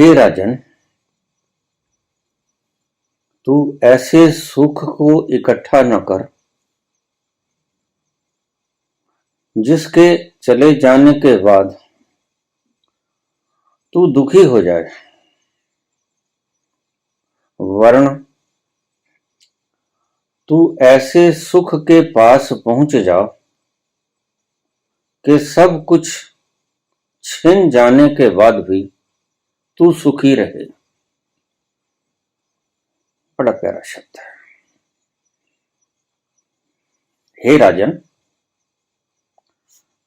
हे राजन, तू ऐसे सुख को इकट्ठा न कर जिसके चले जाने के बाद तू दुखी हो जाए, वरन तू ऐसे सुख के पास पहुंच जा कि सब कुछ छिन जाने के बाद भी तू सुखी रहे। बड़ा प्यारा शब्द है। हे राजन,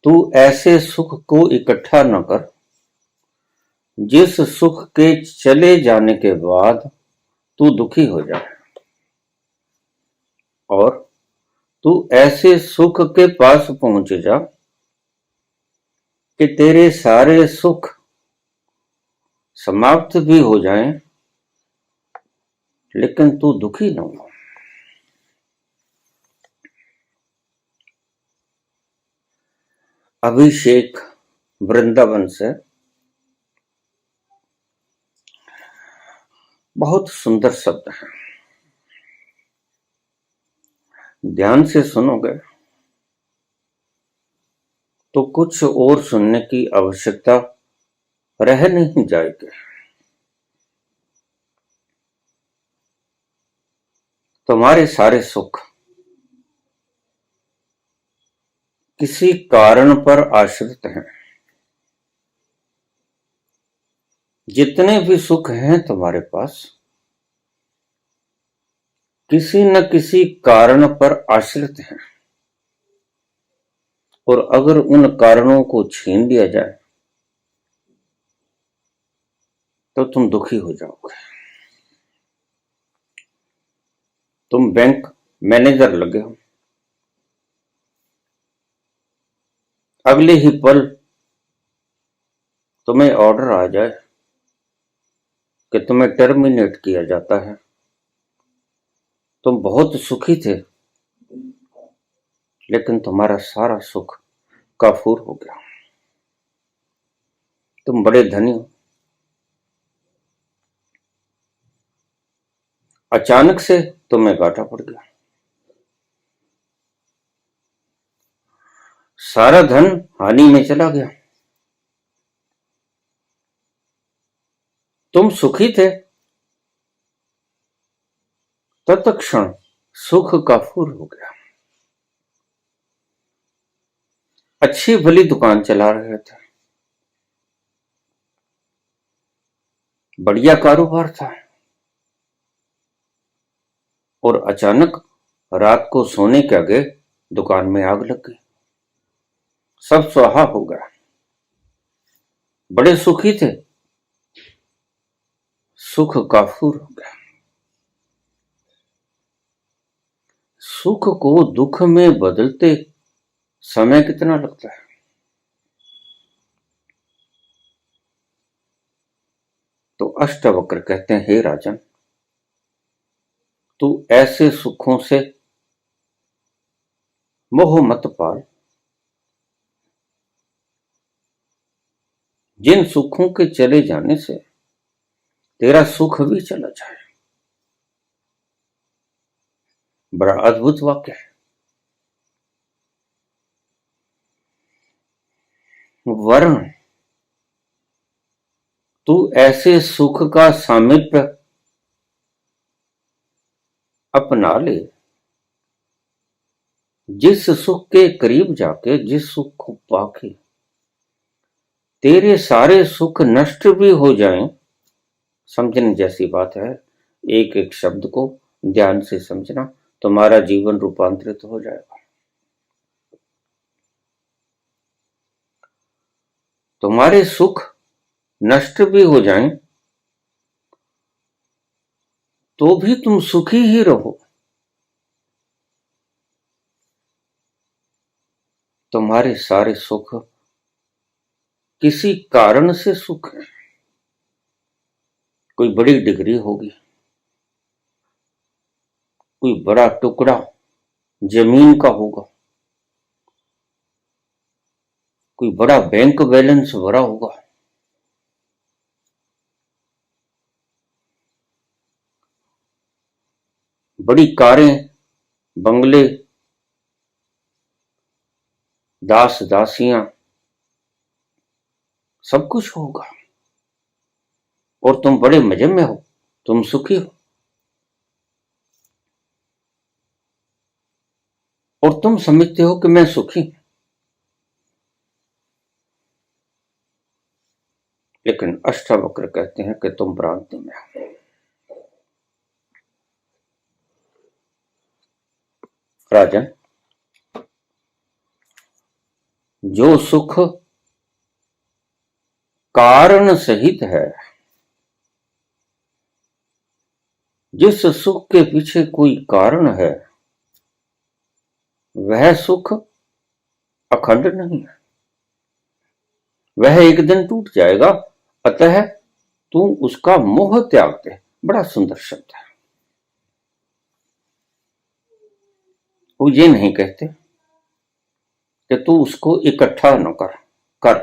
तू ऐसे सुख को इकट्ठा न कर जिस सुख के चले जाने के बाद तू दुखी हो जाए, और तू ऐसे सुख के पास पहुंच जा कि तेरे सारे सुख समाप्त भी हो जाएं, लेकिन तू दुखी न हो। अभिषेक वृंदावन से। बहुत सुंदर शब्द है, ध्यान से सुनोगे तो कुछ और सुनने की आवश्यकता रह नहीं जाएगी। तुम्हारे सारे सुख किसी कारण पर आश्रित हैं। जितने भी सुख हैं तुम्हारे पास किसी न किसी कारण पर आश्रित हैं, और अगर उन कारणों को छीन लिया जाए तो तुम दुखी हो जाओगे। तुम बैंक मैनेजर लगे हो, अगले ही पल तुम्हें ऑर्डर आ जाए कि तुम्हें टर्मिनेट किया जाता है। तुम बहुत सुखी थे, लेकिन तुम्हारा सारा सुख काफूर हो गया। तुम बड़े धनी हो, अचानक से तुम्हें घाटा पड़ गया। सारा धन हानि में चला गया। तुम सुखी थे, तत्क्षण सुख काफूर हो गया। अच्छी भली दुकान चला रहे थे, बढ़िया कारोबार था, और अचानक रात को सोने के आगे दुकान में आग लग गई। सब स्वाहा हो गया। बड़े सुखी थे, सुख काफूर हो गया। सुख को दुख में बदलते समय कितना लगता है। तो अष्टवक्र कहते हैं, हे राजन, तू ऐसे सुखों से मोह मत पाल जिन सुखों के चले जाने से तेरा सुख भी चला जाए। बड़ा अद्भुत वाक्य है। वरन तू ऐसे सुख का सामीप्य अपना ले जिस सुख के करीब जाके, जिस सुख को पाके तेरे सारे सुख नष्ट भी हो जाएं। समझने जैसी बात है। एक एक शब्द को ध्यान से समझना, तुम्हारा जीवन रूपांतरित हो जाएगा। तुम्हारे सुख नष्ट भी हो जाएं तो भी तुम सुखी ही रहो। तुम्हारे सारे सुख किसी कारण से सुख है। कोई बड़ी डिग्री होगी, कोई बड़ा टुकड़ा जमीन का होगा, कोई बड़ा बैंक बैलेंस भरा होगा, बड़ी कारें, बंगले, दास दासियां, सब कुछ होगा और तुम बड़े मजे में हो, तुम सुखी हो और तुम समझते हो कि मैं सुखी हूं। लेकिन अष्टावक्र कहते हैं कि तुम भ्रांति में हो। राजन, जो सुख कारण सहित है, जिस सुख के पीछे कोई कारण है, वह सुख अखंड नहीं है, वह एक दिन टूट जाएगा। अतः तू उसका मोह त्याग दे। बड़ा सुंदर शब्द है। वो ये नहीं कहते कि तू उसको इकट्ठा न कर, कर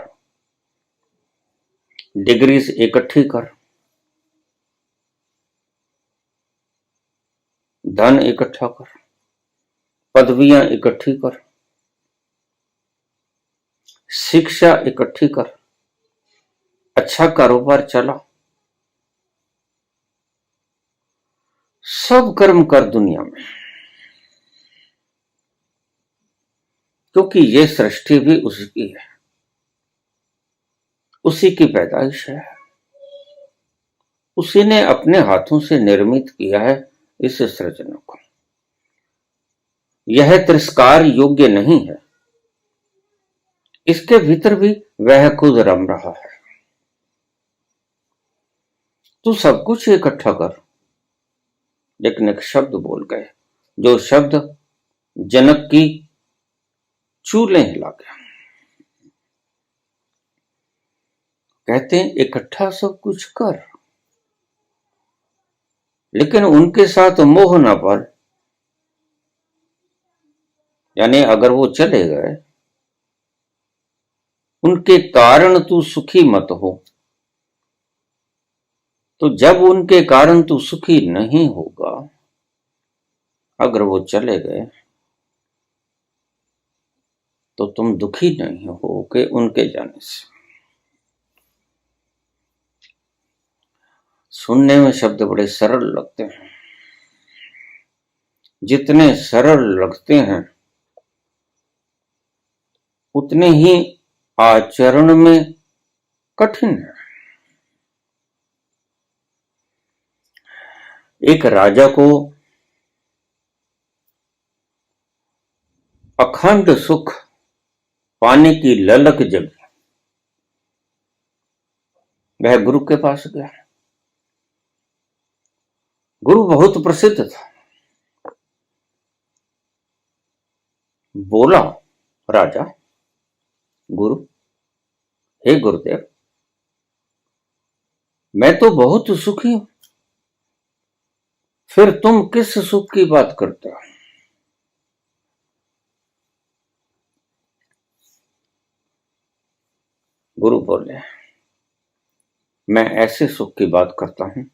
डिग्रीज इकट्ठी कर, धन इकट्ठा कर, पदवियां इकट्ठी कर, शिक्षा इकट्ठी कर, अच्छा कारोबार चला, सब कर्म कर दुनिया में, क्योंकि ये सृष्टि भी उसकी है, उसी की पैदाइश है, उसी ने अपने हाथों से निर्मित किया है इस सृजना को। यह तिरस्कार योग्य नहीं है। इसके भीतर भी वह खुद रम रहा है। तू सब कुछ इकट्ठा कर। लेकिन एक शब्द बोल गए, जो शब्द जनक की चूलें हिला गया। कहते हैं इकट्ठा सब कुछ कर, लेकिन उनके साथ मोह ना पर। यानी अगर वो चले गए, उनके कारण तू सुखी मत हो। तो जब उनके कारण तू सुखी नहीं होगा, अगर वो चले गए, तो तुम दुखी नहीं हो कि उनके जाने से। सुनने में शब्द बड़े सरल लगते हैं, जितने सरल लगते हैं उतने ही आचरण में कठिन है। एक राजा को अखंड सुख पाने की ललक जगी। वह गुरु के पास गया। गुरु बहुत प्रसिद्ध था। बोला राजा, गुरु, हे गुरुदेव, मैं तो बहुत सुखी हूं, फिर तुम किस सुख की बात करते हो? गुरु बोले, मैं ऐसे सुख की बात करता हूं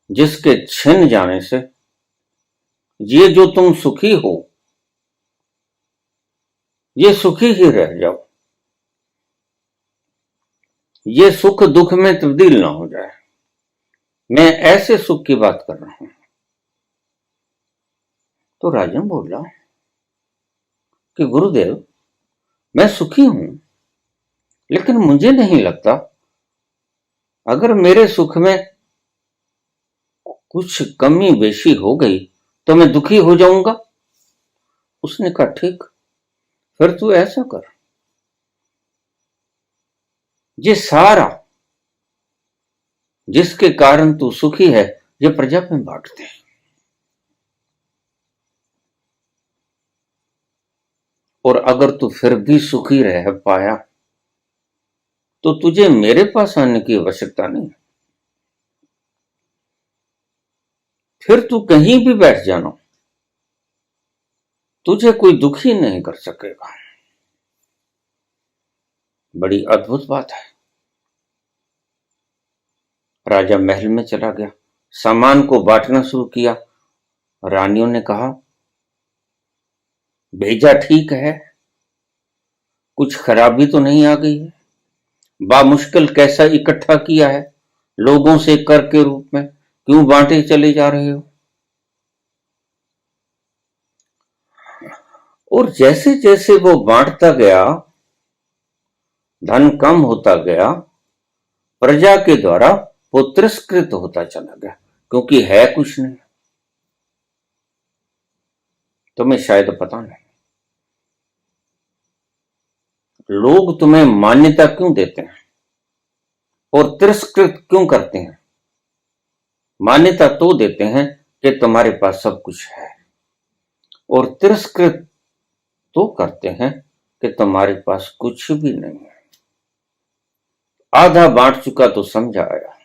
जिसके छिन जाने से ये जो तुम सुखी हो, ये सुखी ही रह जाओ, ये सुख दुख में तब्दील ना हो जाए। मैं ऐसे सुख की बात कर रहा हूं। तो राजन बोला कि गुरुदेव, मैं सुखी हूं, लेकिन मुझे नहीं लगता अगर मेरे सुख में कुछ कमी बेशी हो गई तो मैं दुखी हो जाऊंगा। उसने कहा, ठीक, फिर तू ऐसा कर, ये सारा जिसके कारण तू सुखी है, ये प्रजा में बांट दे। और अगर तू फिर भी सुखी रह पाया तो तुझे मेरे पास आने की आवश्यकता नहीं, फिर तू कहीं भी बैठ जाना, तुझे कोई दुखी नहीं कर सकेगा। बड़ी अद्भुत बात है। राजा महल में चला गया, सामान को बांटना शुरू किया। रानियों ने कहा, भेजा ठीक है, कुछ खराबी तो नहीं आ गई है? बामुश्किल कैसा इकट्ठा किया है, लोगों से कर के रूप में क्यों बांटे चले जा रहे हो? और जैसे जैसे वो बांटता गया, धन कम होता गया, प्रजा के द्वारा वो तिरस्कृत होता चला गया, क्योंकि है कुछ नहीं। तुम्हें शायद पता नहीं, लोग तुम्हें मान्यता क्यों देते हैं और तिरस्कृत क्यों करते हैं? मान्यता तो देते हैं कि तुम्हारे पास सब कुछ है, और तिरस्कृत तो करते हैं कि तुम्हारे पास कुछ भी नहीं है। आधा बांट चुका तो समझा आया।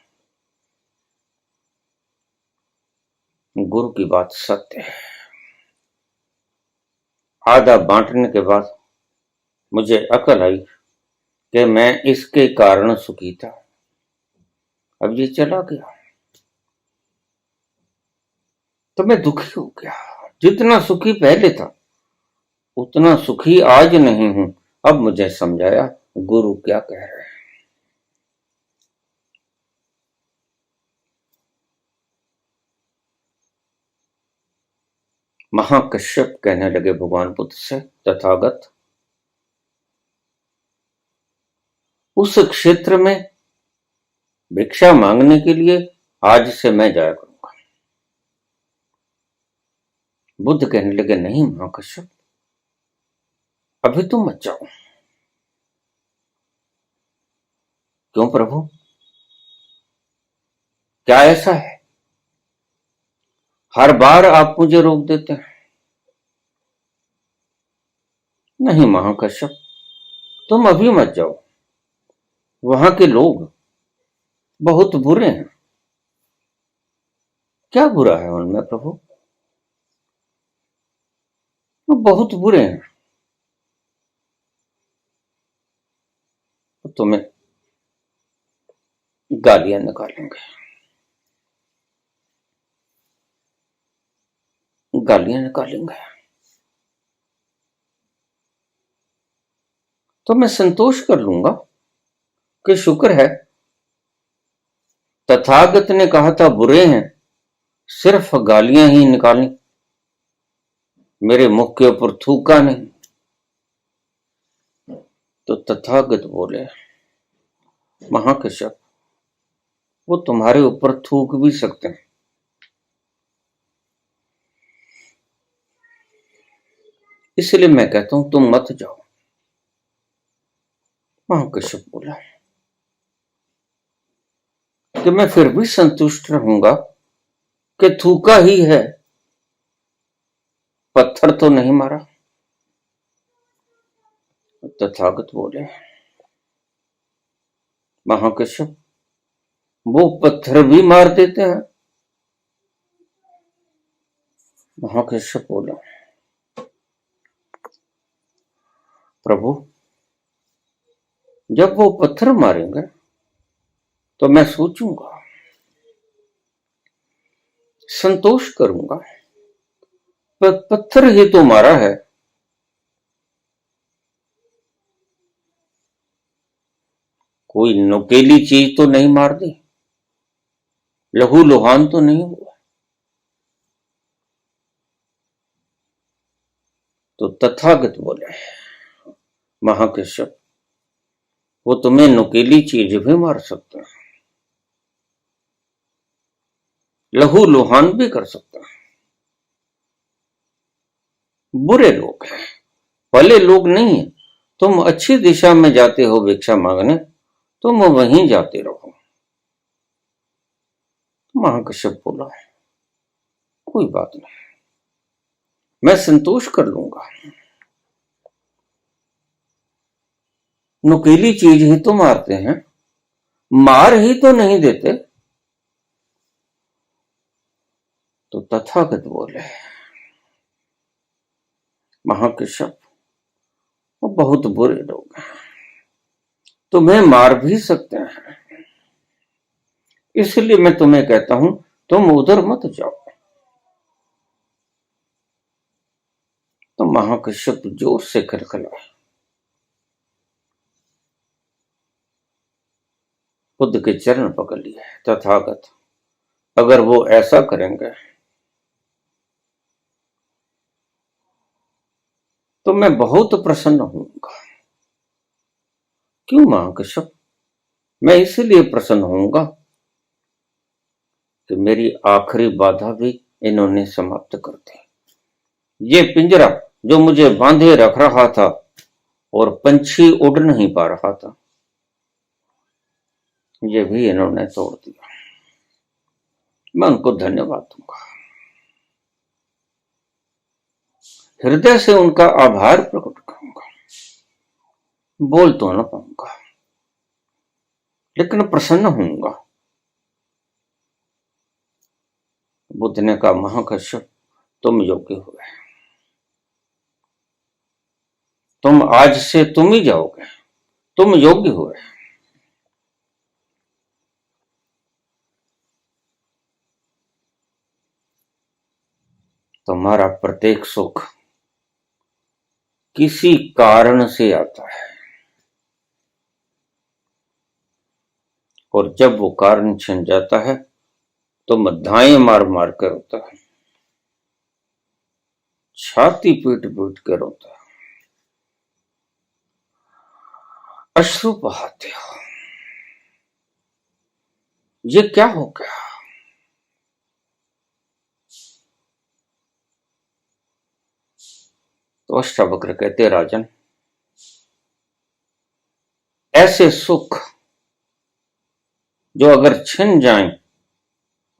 गुरु की बात सत्य है। आधा बांटने के बाद मुझे अकल आई कि मैं इसके कारण सुखी था, अब ये चला गया तो मैं दुखी हो गया। जितना सुखी पहले था उतना सुखी आज नहीं हूं। अब मुझे समझाया गुरु क्या कह रहे हैं। महाकश्यप कहने लगे भगवान बुद्ध से, तथागत, उस क्षेत्र में भिक्षा मांगने के लिए आज से मैं जाया करूंगा। बुद्ध कहने लगे, नहीं महाकश्यप, अभी तुम मत जाओ। क्यों प्रभु, क्या ऐसा है? हर बार आप मुझे रोक देते हैं। नहीं महाकश्यप, तुम अभी मत जाओ, वहां के लोग बहुत बुरे हैं। क्या बुरा है उनमें प्रभु? वो बहुत बुरे हैं, तुम्हें गालियां निकालेंगे, गालियां निकालेंगे। तो मैं संतोष कर लूंगा कि शुक्र है, तथागत ने कहा था बुरे हैं, सिर्फ गालियां ही निकाली, मेरे मुख के ऊपर थूका नहीं। तो तथागत बोले, महाकश्यप, वो तुम्हारे ऊपर थूक भी सकते हैं, इसलिए मैं कहता हूं तुम मत जाओ। महाकश्यप बोला कि मैं फिर भी संतुष्ट रहूंगा कि थूका ही है, पत्थर तो नहीं मारा। तथागत बोले, महाकश्यप, वो पत्थर भी मार देते हैं। महाकश्यप बोला, प्रभु, जब वो पत्थर मारेंगे तो मैं सोचूंगा, संतोष करूंगा, पत्थर ही तो मारा है, कोई नुकीली चीज तो नहीं मार दी, लहू लुहान तो नहीं हुआ। तो तथागत बोले, महाकश्यप, वो तुम्हें नुकीली चीज भी मार सकता है, लहू लुहान भी कर सकता है। बुरे लोग हैं, भले लोग नहीं है। तुम अच्छी दिशा में जाते हो भिक्षा मांगने, तुम वहीं जाते रहो। महाकश्यप बोला, कोई बात नहीं, मैं संतोष कर लूंगा, नुकीली चीज ही तो मारते हैं, मार ही तो नहीं देते। तो तथागत बोले, महाकश्यप, वो बहुत बुरे लोग हैं, तुम्हें मार भी सकते हैं, इसलिए मैं तुम्हें कहता हूं तुम उधर मत जाओ। तो महाकश्यप जोर से खलखलाए। बुद्ध के चरण पकड़ लिए। तथागत, अगर वो ऐसा करेंगे तो मैं बहुत प्रसन्न होऊंगा। क्यों महाकश्यप? मैं इसीलिए प्रसन्न होऊंगा कि मेरी आखिरी बाधा भी इन्होंने समाप्त कर दी। ये पिंजरा जो मुझे बांधे रख रहा था और पंछी उड़ नहीं पा रहा था, ये भी इन्होंने तोड़ दिया। मैं उनको धन्यवाद दूंगा, हृदय से उनका आभार प्रकट करूंगा। बोल तो ना पाऊंगा, लेकिन प्रसन्न होऊंगा। बुद्ध ने कहा, महाकश्यप, तुम योग्य हुए। तुम आज से तुम ही जाओगे। तुम योग्य हुए। तुम्हारा प्रत्येक सुख किसी कारण से आता है, और जब वो कारण छिन जाता है तुम धाएं मार मार कर रोता है, छाती पीट पीट कर रोता है, अश्रु बहाते हो। ये क्या हो गया? तो अष्टावक्र कहते, राजन, ऐसे सुख जो अगर छिन जाएं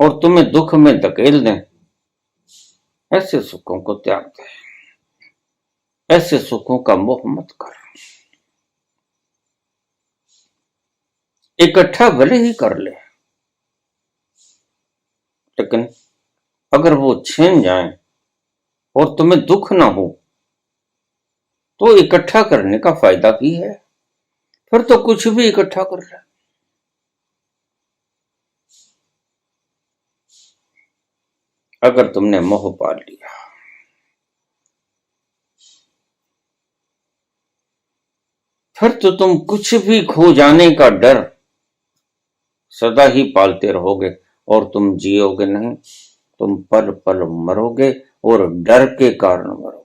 और तुम्हें दुख में धकेल दें, ऐसे सुखों को त्याग दे। ऐसे सुखों का मोह मत कर। इकट्ठा भले ही कर ले, लेकिन अगर वो छिन जाएं और तुम्हें दुख ना हो तो इकट्ठा करने का फायदा भी है। फिर तो कुछ भी इकट्ठा कर ले। अगर तुमने मोह पाल लिया, फिर तो तुम कुछ भी खो जाने का डर सदा ही पालते रहोगे, और तुम जियोगे नहीं। तुम पल पल मरोगे और डर के कारण मरोगे।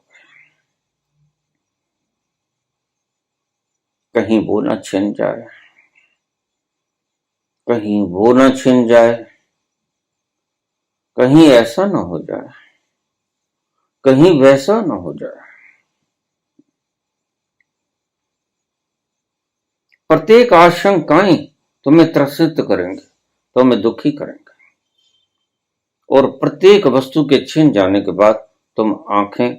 कहीं वो ना छिन जाए, कहीं वो ना छिन जाए, कहीं ऐसा ना हो जाए, कहीं वैसा ना हो जाए। प्रत्येक आशंकाएं तुम्हें त्रसित करेंगे, तुम्हें दुखी करेंगे, और प्रत्येक वस्तु के छिन जाने के बाद तुम आंखें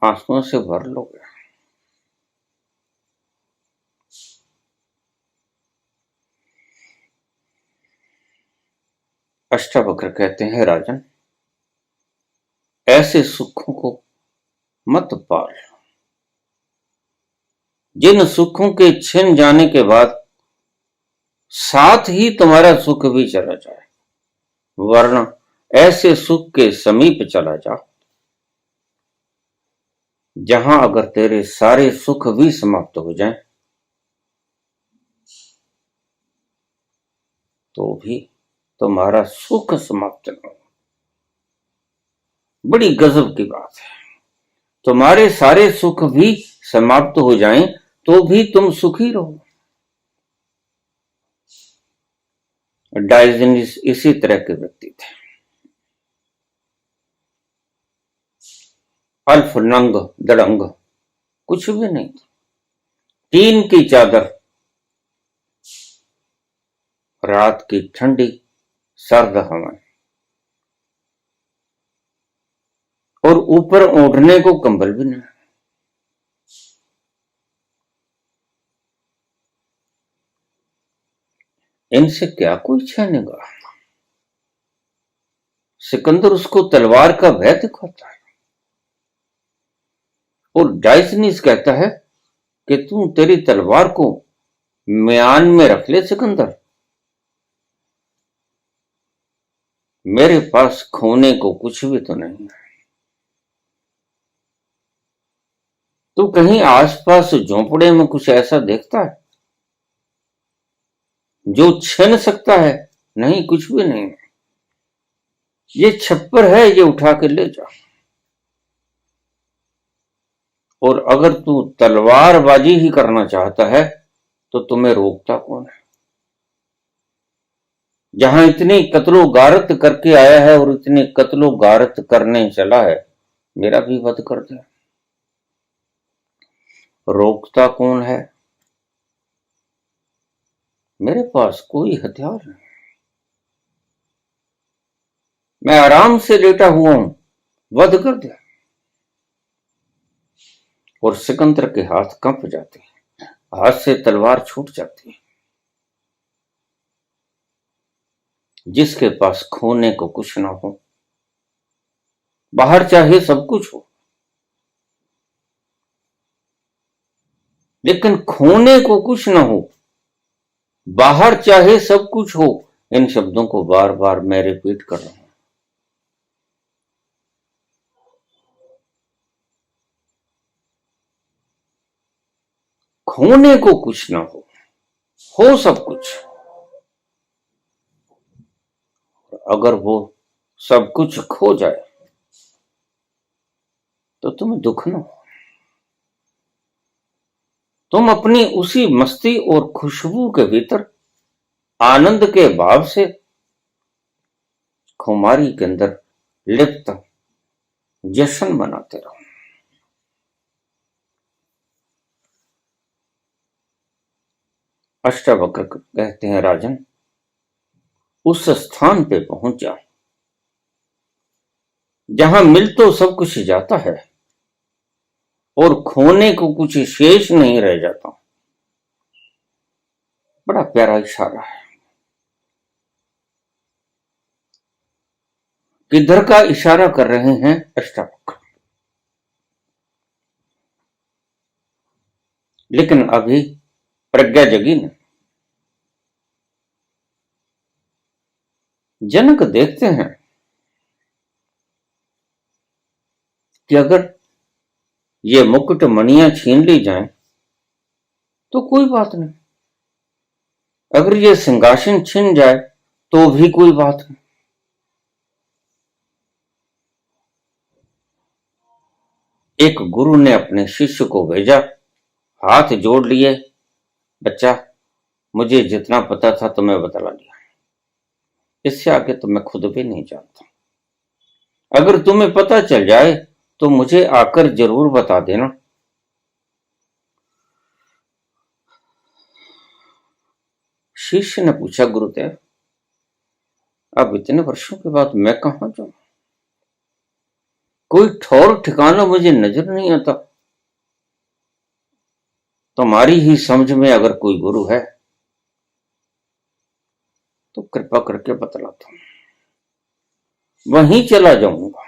आंसुओं से भर लोगे। अष्टावक्र कहते हैं, राजन, ऐसे सुखों को मत पाल जिन सुखों के छिन जाने के बाद साथ ही तुम्हारा सुख भी चला जाए, वरना ऐसे सुख के समीप चला जा जहां अगर तेरे सारे सुख भी समाप्त हो जाएं तो भी तुम्हारा सुख समाप्त न हो। बड़ी गजब की बात है। तुम्हारे सारे सुख भी समाप्त हो जाएं तो भी तुम सुखी रहो। डायोजनीस इसी तरह के व्यक्ति थे। अल्फ नंग दड़ंग, कुछ भी नहीं था। टीन की चादर, रात की ठंडी सर्द हवाएं, और ऊपर ओढ़ने को कंबल भी नहीं। इनसे क्या कोई छानेगा? सिकंदर उसको तलवार का भय दिखाता है, और डायोजनीस कहता है कि तू तेरी तलवार को म्यान में रख ले सिकंदर, मेरे पास खोने को कुछ भी तो नहीं है। तू कहीं आसपास झोंपड़े में कुछ ऐसा देखता है जो छीन सकता है? नहीं, कुछ भी नहीं। ये छप्पर है, ये उठा के ले जा। और अगर तू तलवारबाजी ही करना चाहता है तो तुम्हें रोकता कौन है? जहां इतनी कत्लो गारत करके आया है और इतनी कत्लो गारत करने चला है, मेरा भी वध कर दे। रोकता कौन है? मेरे पास कोई हथियार नहीं। मैं आराम से लेटा हुआ हूं, वध कर दे। और सिकंदर के हाथ कंप जाते हैं, हाथ से तलवार छूट जाती है। जिसके पास खोने को कुछ ना हो, बाहर चाहे सब कुछ हो, लेकिन खोने को कुछ ना हो, बाहर चाहे सब कुछ हो, इन शब्दों को बार बार मैं रिपीट कर रहा हूं। खोने को कुछ ना हो सब कुछ। अगर वो सब कुछ खो जाए तो तुम्हें दुख ना हो। तुम अपनी उसी मस्ती और खुशबू के भीतर आनंद के भाव से खुमारी के अंदर लिप्त जश्न मनाते रहो। अष्टावक्र कहते हैं, राजन, उस स्थान पे पहुंच जा जहां मिल तो सब कुछ जाता है और खोने को कुछ शेष नहीं रह जाता। बड़ा प्यारा इशारा है। किधर का इशारा कर रहे हैं अष्टावक्र? लेकिन अभी प्रज्ञा जगी नहीं। जनक देखते हैं कि अगर ये मुकुट मणियां छीन ली जाएं तो कोई बात नहीं, अगर ये सिंहासन छिन जाए तो भी कोई बात नहीं। एक गुरु ने अपने शिष्य को भेजा, हाथ जोड़ लिए, बच्चा, मुझे जितना पता था तुम्हें बतला दिया, इससे आगे तो मैं खुद भी नहीं जानता। अगर तुम्हें पता चल जाए तो मुझे आकर जरूर बता देना। शिष्य ने पूछा, गुरुदेव, अब इतने वर्षों के बाद मैं कहां जाऊं? कोई ठौर ठिकाना मुझे नजर नहीं आता। तुम्हारी ही समझ में अगर कोई गुरु है तो कृपा करके बतला दो, वहीं चला जाऊंगा।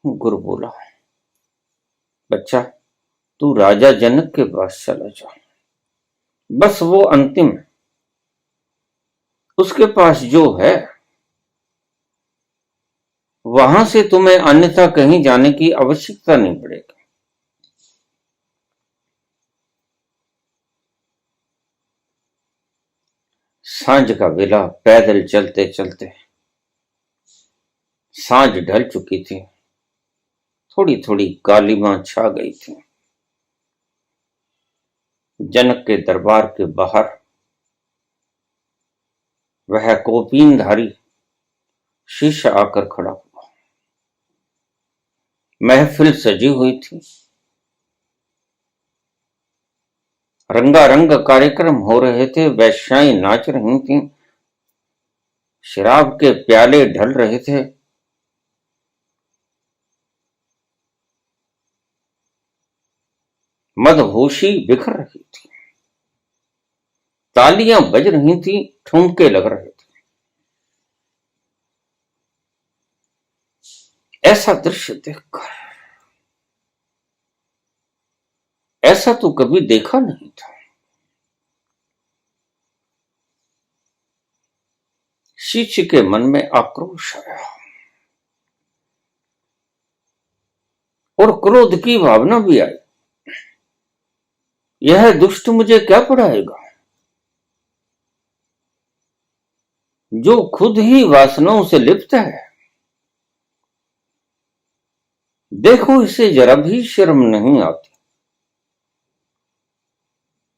गुरु बोला, बच्चा, तू राजा जनक के पास चला जा, बस वो अंतिम है, उसके पास जो है वहां से तुम्हें अन्यथा कहीं जाने की आवश्यकता नहीं पड़ेगी। सांझ का वेला, पैदल चलते चलते सांझ ढल चुकी थी, थोड़ी थोड़ी कालीमा छा गई थी। जनक के दरबार के बाहर वह कौपीनधारी शिष्य आकर खड़ा हुआ। महफिल सजी हुई थी, रंगारंग कार्यक्रम हो रहे थे, वैश्याएं नाच रही थीं, शराब के प्याले ढल रहे थे। मदहोशी बिखर रही थी, तालियां बज रही थी, ठुमके लग रहे थे। ऐसा दृश्य देखकर ऐसा तो कभी देखा नहीं था। शिष्य के मन में आक्रोश आया और क्रोध की भावना भी आई। यह दुष्ट मुझे क्या पढ़ाएगा, जो खुद ही वासनाओं से लिप्त है। देखो, इसे जरा भी शर्म नहीं आती।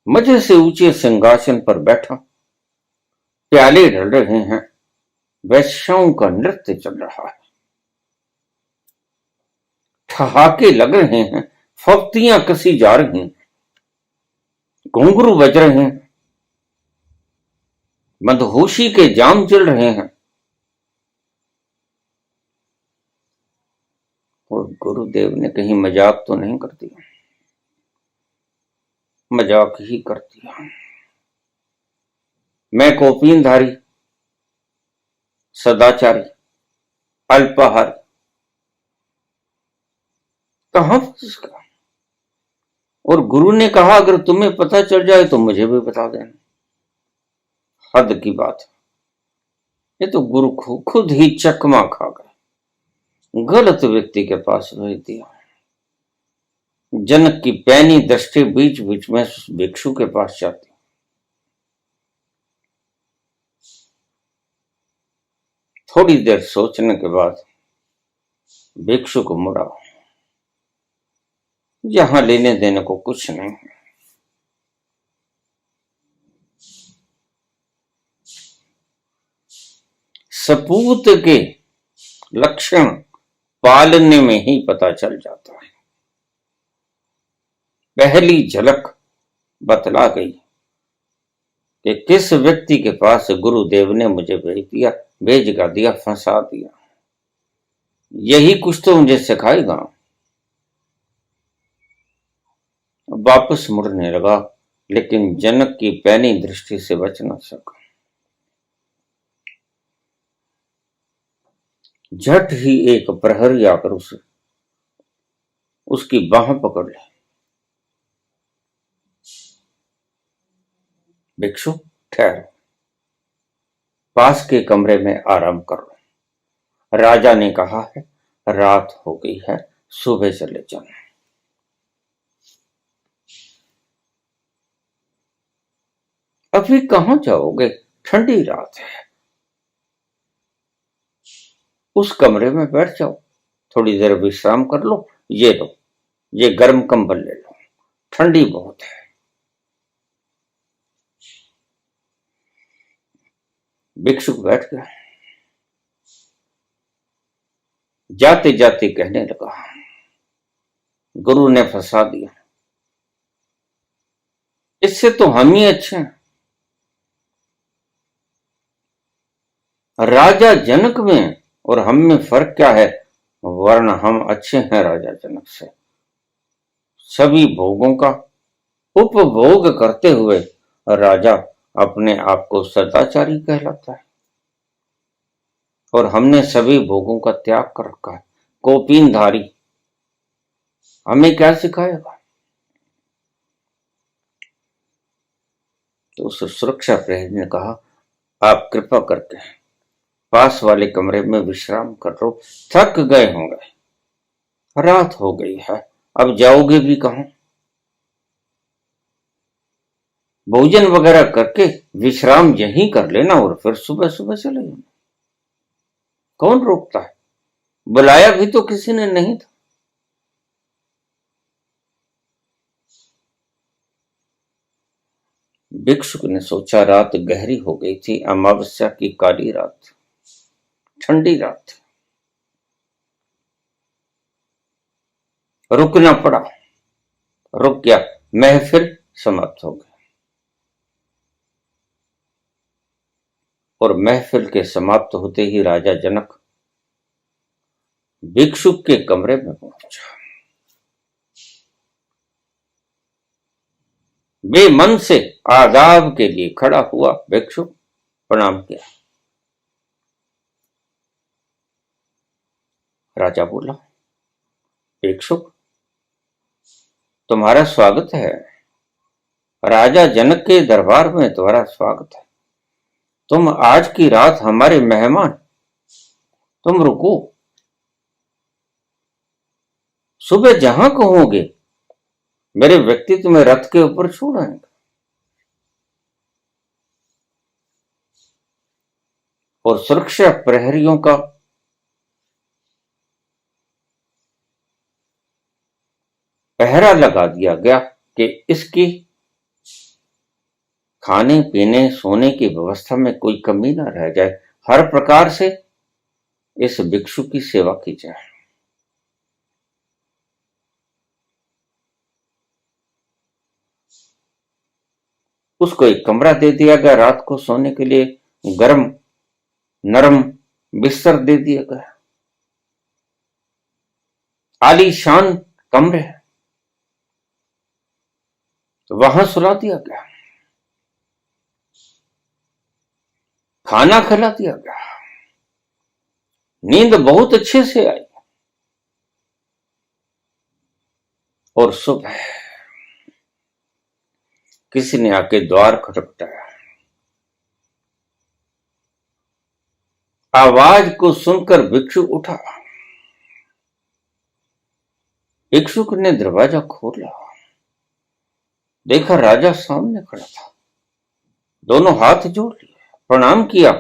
मजे से ऊंचे सिंहासन पर बैठा, प्याले ढल रहे हैं, वैश्याओं का नृत्य चल रहा है, ठहाके लग रहे हैं, फफ्तियां कसी जा रही हैं, घुंघरू बज रहे हैं, मदहोशी के जाम चल रहे हैं। और गुरुदेव ने कहीं मजाक तो नहीं कर दिया? मजाक ही कर दिया। मैं कौपीनधारी, सदाचारी, अल्पाहारी, कहां फंस गया? और गुरु ने कहा, अगर तुम्हें पता चल जाए तो मुझे भी बता देना। हद की बात है, ये तो गुरु खुद ही चकमा खा गए, गलत व्यक्ति के पास भेज दिया। जनक की पैनी दृष्टि बीच बीच में भिक्षु के पास जाती। थोड़ी देर सोचने के बाद भिक्षु को मुड़ा, यहां लेने देने को कुछ नहीं है। सपूत के लक्षण पालने में ही पता चल जाता है। पहली झलक बतला गई कि किस व्यक्ति के पास गुरुदेव ने मुझे भेज दिया, फंसा दिया। यही कुछ तो मुझे सिखाएगा। वापस मुड़ने लगा, लेकिन जनक की पैनी दृष्टि से बच न सका। झट ही एक प्रहरी आकर उसकी बाह पकड़ ली। भिक्षु, ठहरो, पास के कमरे में आराम करो। राजा ने कहा है, रात हो गई है, सुबह चले जाना। अभी कहां जाओगे, ठंडी रात है। उस कमरे में बैठ जाओ, थोड़ी देर विश्राम कर लो। ये लो, ये गर्म कंबल ले लो, ठंडी बहुत है। भिक्षुक बैठ गया। जाते जाते कहने लगा, गुरु ने फंसा दिया, इससे तो हम ही अच्छे हैं। राजा जनक में और हम में फर्क क्या है, वरना हम अच्छे हैं राजा जनक से। सभी भोगों का उपभोग करते हुए राजा अपने आप को सदाचारी कहलाता है, और हमने सभी भोगों का त्याग कर रखा है। कौपीनधारी हमें क्या सिखाएगा? तो उस सुरक्षा प्रहरी ने कहा, आप कृपा करके पास वाले कमरे में विश्राम कर लो, थक गए होंगे, रात हो गई है, अब जाओगे भी कहां? भोजन वगैरह करके विश्राम यहीं कर लेना और फिर सुबह सुबह चले जाना। कौन रोकता है? बुलाया भी तो किसी ने नहीं था। भिक्षुक ने सोचा, रात गहरी हो गई थी, अमावस्या की काली रात, ठंडी रात। रुकना पड़ा, रुक गया, महफिल समाप्त हो गई। और महफिल के समाप्त होते ही राजा जनक भिक्षुक के कमरे में पहुंचा। बेमन से आदाब के लिए खड़ा हुआ भिक्षुक, प्रणाम किया। राजा बोला, भिक्षुक, तुम्हारा स्वागत है। राजा जनक के दरबार में तुम्हारा स्वागत है। तुम आज की रात हमारे मेहमान, तुम रुको, सुबह जहां कहोगे मेरे व्यक्ति तुम्हें रथ के ऊपर छोड़ आएंगे। और सुरक्षा प्रहरियों का पहरा लगा दिया गया कि इसकी खाने पीने सोने की व्यवस्था में कोई कमी ना रह जाए, हर प्रकार से इस भिक्षु की सेवा की जाए। उसको एक कमरा दे दिया गया, रात को सोने के लिए गर्म नरम बिस्तर दे दिया गया, आलीशान कमरे वहां सुला दिया गया, खाना खिला दिया गया, नींद बहुत अच्छे से आई। और सुबह किसी ने आके द्वार खटखटाया। आवाज को सुनकर भिक्षु उठा। भिक्षुक ने दरवाजा खोला, देखा राजा सामने खड़ा था, दोनों हाथ जोड़ लिए, प्रणाम किया।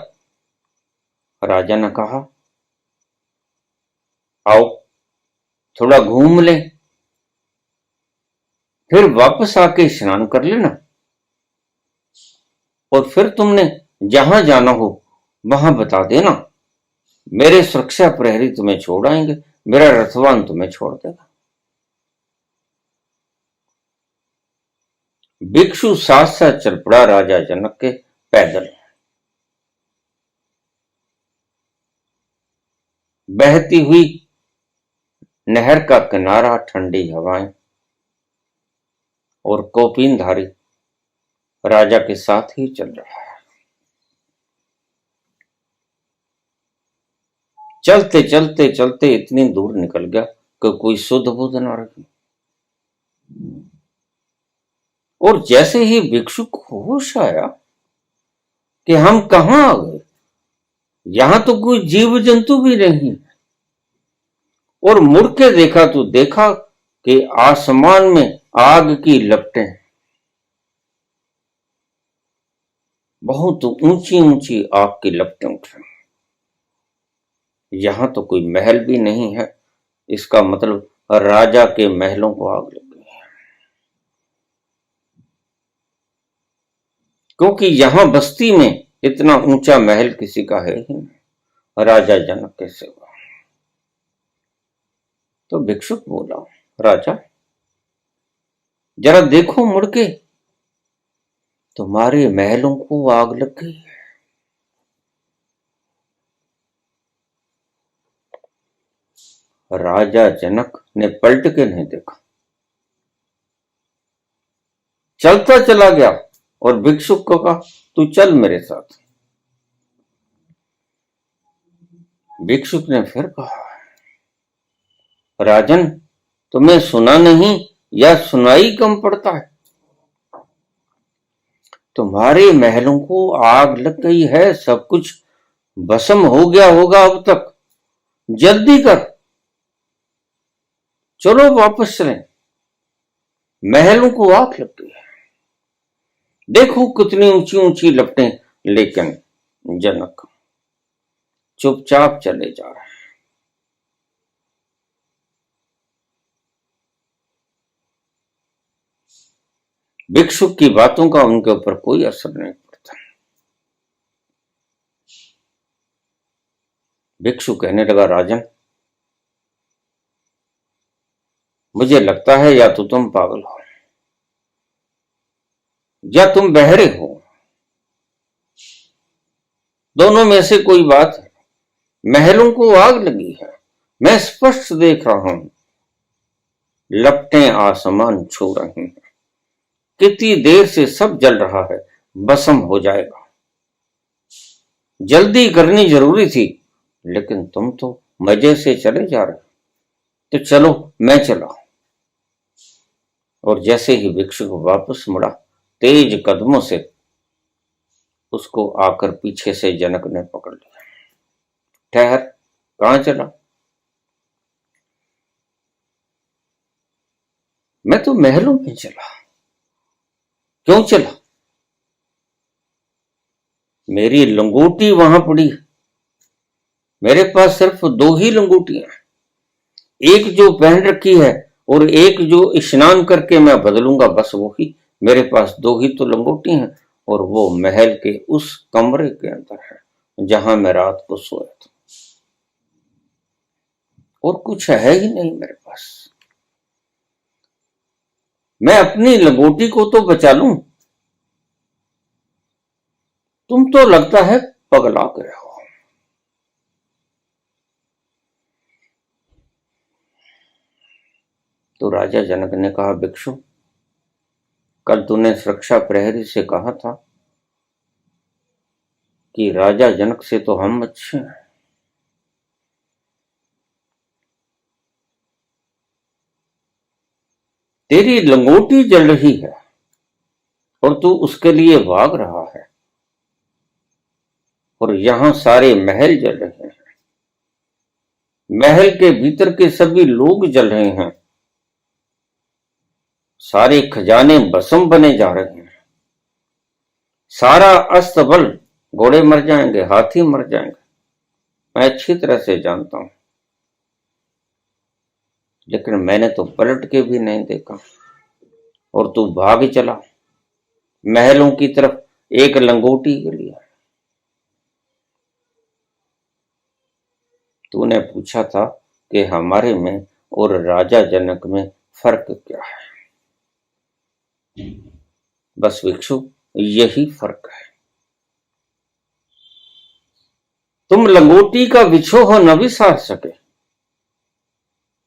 राजा ने कहा, आओ थोड़ा घूम ले, फिर वापस आके स्नान कर लेना, और फिर तुमने जहां जाना हो वहां बता देना, मेरे सुरक्षा प्रहरी तुम्हें छोड़ आएंगे, मेरा रथवान तुम्हें छोड़ देगा। भिक्षु साथ साथ चल पड़ा राजा जनक के पैदल। बहती हुई नहर का किनारा, ठंडी हवाएं और कौपीनधारी राजा के साथ ही चल रहा है। चलते चलते चलते इतनी दूर निकल गया कि कोई सुध बुध न रही। और जैसे ही भिक्षु को होश आया कि हम कहां आ गए, यहां तो कोई जीव जंतु भी नहीं, और मुड़ के देखा तो देखा कि आसमान में आग की लपटें, बहुत ऊंची ऊंची आग की लपटें उठ रही। यहां तो कोई महल भी नहीं है, इसका मतलब राजा के महलों को आग लग गई है, क्योंकि यहां बस्ती में इतना ऊंचा महल किसी का है ही नहीं, राजा जनक के सिवा। तो भिक्षुक बोला, राजा जरा देखो मुड़ के, तुम्हारे महलों को आग लग गई है। राजा जनक ने पलट के नहीं देखा, चलता चला गया और भिक्षुक को कहा, तू चल मेरे साथ। भिक्षुक ने फिर कहा, राजन तुम्हें सुना नहीं या सुनाई कम पड़ता है? तुम्हारे महलों को आग लग गई है, सब कुछ भस्म हो गया होगा अब तक, जल्दी कर, चलो वापस चलें, महलों को आग लग गई है, देखो कितनी ऊंची ऊंची लपटें। लेकिन जनक चुपचाप चले जा रहे हैं। भिक्षुक की बातों का उनके ऊपर कोई असर नहीं पड़ता। भिक्षु कहने लगा, राजन मुझे लगता है या तो तुम पागल हो या तुम बहरे हो, दोनों में से कोई बात है। महलों को आग लगी है, मैं स्पष्ट देख रहा हूं, लपटें आसमान छू रही हैं, कितनी देर से सब जल रहा है, भस्म हो जाएगा, जल्दी करनी जरूरी थी, लेकिन तुम तो मजे से चले जा रहे, तो चलो मैं चला। और जैसे ही भिक्षुक वापस मुड़ा, तेज कदमों से उसको आकर पीछे से जनक ने पकड़ लिया। ठहर, कहां चला? मैं तो महलों में चला। क्यों चला? मेरी लंगोटी वहां पड़ी। मेरे पास सिर्फ 2 ही लंगोटियां, एक जो पहन रखी है और एक जो स्नान करके मैं बदलूंगा, बस वो ही। मेरे पास 2 ही तो लंगोटी हैं, और वो महल के उस कमरे के अंदर है जहां मैं रात को सोया था। और कुछ है ही नहीं मेरे पास। मैं अपनी लंगोटी को तो बचा लूं, तुम तो लगता है पगला गए हो। तो राजा जनक ने कहा, भिक्षु, कल तूने सुरक्षा प्रहरी से कहा था कि राजा जनक से तो हम अच्छे हैं। तेरी लंगोटी जल रही है और तू उसके लिए भाग रहा है, और यहां सारे महल जल रहे हैं। महल के भीतर के सभी लोग जल रहे हैं। सारे खजाने भस्म बने जा रहे हैं। सारा अस्तबल, घोड़े मर जाएंगे, हाथी मर जाएंगे। मैं अच्छी तरह से जानता हूं, लेकिन मैंने तो पलट के भी नहीं देखा, और तू भाग चला महलों की तरफ एक लंगोटी के लिए। तूने पूछा था कि हमारे में और राजा जनक में फर्क क्या है। बस भिक्षु, यही फर्क है। तुम लंगोटी का बिछोह न भी सार सके,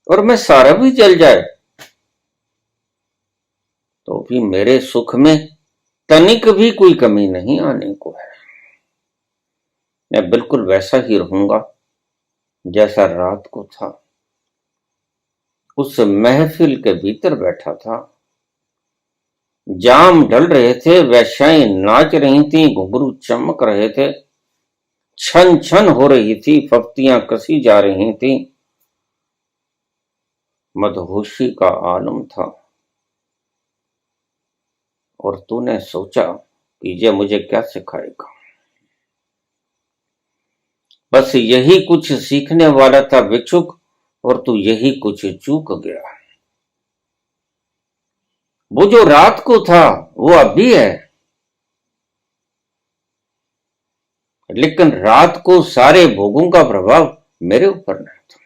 और मैं सारा भी जल जाए तो भी मेरे सुख में तनिक भी कोई कमी नहीं आने को है। मैं बिल्कुल वैसा ही रहूंगा जैसा रात को था। उस महफिल के भीतर बैठा था, जाम ढल रहे थे, वैश्याएं नाच रही थी, घुंघरू चमक रहे थे, छन छन हो रही थी, फफ्तियां कसी जा रही थी, मदहोशी का आलम था। और तूने सोचा कि ये मुझे क्या सिखाएगा। बस यही कुछ सीखने वाला था भिक्षुक, और तू यही कुछ चूक गया। वो जो रात को था वो अब भी है, लेकिन रात को सारे भोगों का प्रभाव मेरे ऊपर नहीं था,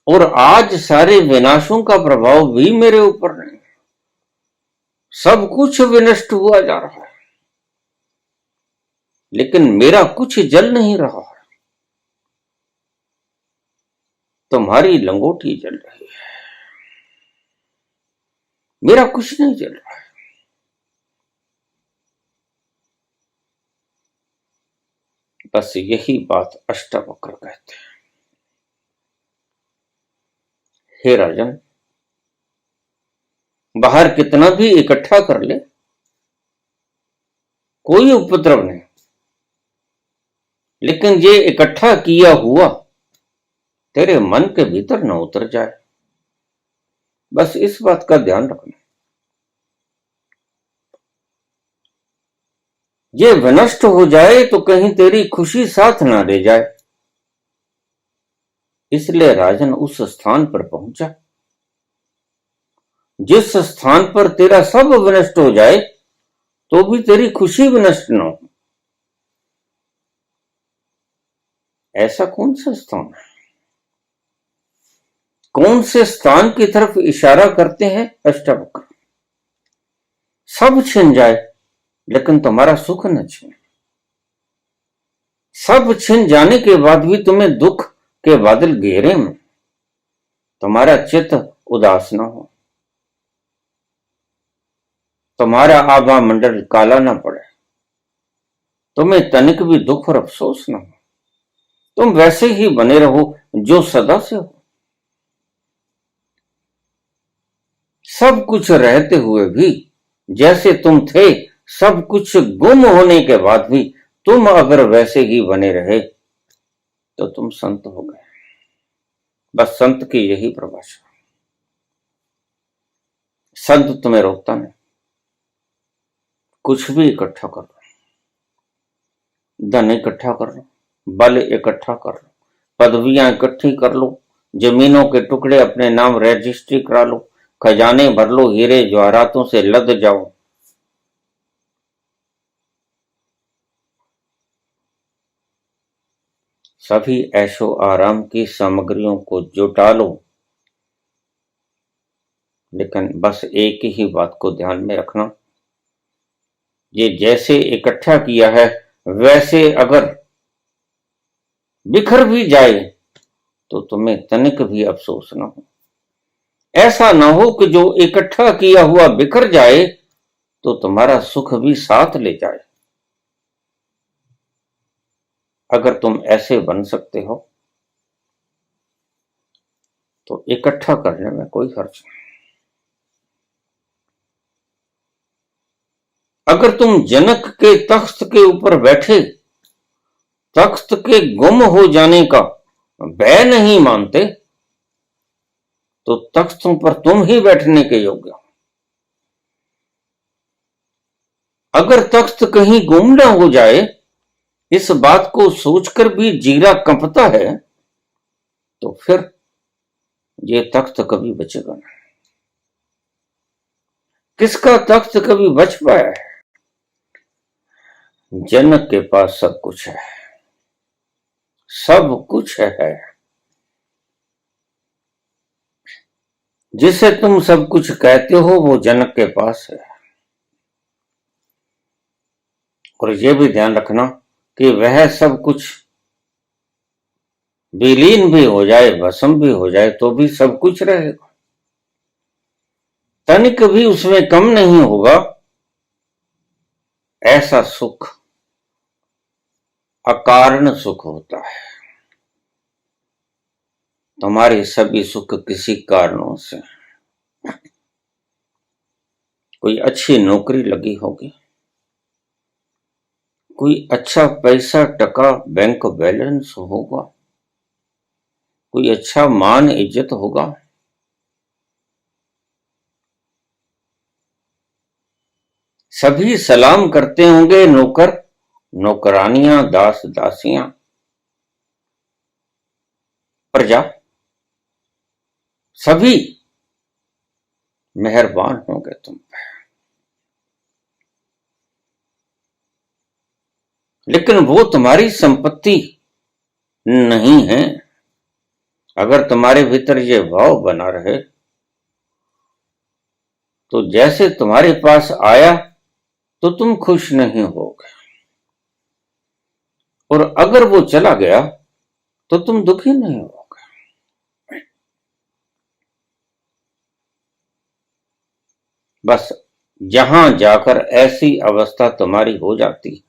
और आज सारे विनाशों का प्रभाव भी मेरे ऊपर नहीं। सब कुछ विनष्ट हुआ जा रहा है, लेकिन मेरा कुछ जल नहीं रहा है। तुम्हारी लंगोटी जल रही है, मेरा कुछ नहीं जल रहा है। बस यही बात अष्टावक्र कहते हैं। हे राजन, बाहर कितना भी इकट्ठा कर ले, कोई उपद्रव नहीं, लेकिन ये इकट्ठा किया हुआ तेरे मन के भीतर न उतर जाए। बस इस बात का ध्यान रखना। ये विनष्ट हो जाए तो कहीं तेरी खुशी साथ ना ले जाए। इसलिए राजन उस स्थान पर पहुंचा जिस स्थान पर तेरा सब विनष्ट हो जाए तो भी तेरी खुशी विनष्ट न हो। ऐसा कौन सा स्थान है? कौन से स्थान की तरफ इशारा करते हैं अष्टावक्र? सब छिन जाए लेकिन तुम्हारा सुख न छिने। सब छिन जाने के बाद भी तुम्हें दुख के बादल घेरे में, तुम्हारा चित्त उदास न हो, तुम्हारा आभा मंडल काला न पड़े, तुम्हें तनिक भी दुख और अफसोस न हो, तुम वैसे ही बने रहो जो सदा से हो। सब कुछ रहते हुए भी जैसे तुम थे सब कुछ गुम होने के बाद भी तुम अगर वैसे ही बने रहे तो तुम संत हो गए। बस संत की यही परिभाषा। संत तुम्हें रोकता नहीं। कुछ भी इकट्ठा कर लो, धन इकट्ठा कर लो, बल इकट्ठा कर लो, पदवियां इकट्ठी कर लो, जमीनों के टुकड़े अपने नाम रजिस्ट्री करा लो, खजाने भर लो, हीरे जवाहरातों से लद जाओ, सभी ऐशो आराम की सामग्रियों को जुटा लो, लेकिन बस एक ही बात को ध्यान में रखना, ये जैसे इकट्ठा किया है वैसे अगर बिखर भी जाए तो तुम्हें तनिक भी अफसोस ना हो। ऐसा ना हो कि जो इकट्ठा किया हुआ बिखर जाए तो तुम्हारा सुख भी साथ ले जाए। अगर तुम ऐसे बन सकते हो तो इकट्ठा करने में कोई हर्ज नहीं। अगर तुम जनक के तख्त के ऊपर बैठे तख्त के गुम हो जाने का भय नहीं मानते तो तख्तों पर तुम ही बैठने के योग्य हो। अगर तख्त कहीं गुम न हो जाए इस बात को सोचकर भी जीरा कंपता है तो फिर ये तख्त कभी बचेगा नहीं। किसका तख्त कभी बच पाया है? जनक के पास सब कुछ है, सब कुछ है। जिसे तुम सब कुछ कहते हो वो जनक के पास है। और ये भी ध्यान रखना कि वह सब कुछ विलीन भी हो जाए, भस्म भी हो जाए तो भी सब कुछ रहेगा, तनिक भी उसमें कम नहीं होगा। ऐसा सुख अकारण सुख होता है। तुम्हारे सभी सुख किसी कारणों से, कोई अच्छी नौकरी लगी होगी, कोई अच्छा पैसा टका बैंक बैलेंस होगा, कोई अच्छा मान इज्जत होगा, सभी सलाम करते होंगे, नौकर नौकरानियां, दास दासियां, प्रजा, सभी मेहरबान होंगे तुम पे। लेकिन वो तुम्हारी संपत्ति नहीं है। अगर तुम्हारे भीतर ये भाव बना रहे तो जैसे तुम्हारे पास आया तो तुम खुश नहीं होगे, और अगर वो चला गया तो तुम दुखी नहीं होगे। बस जहां जाकर ऐसी अवस्था तुम्हारी हो जाती,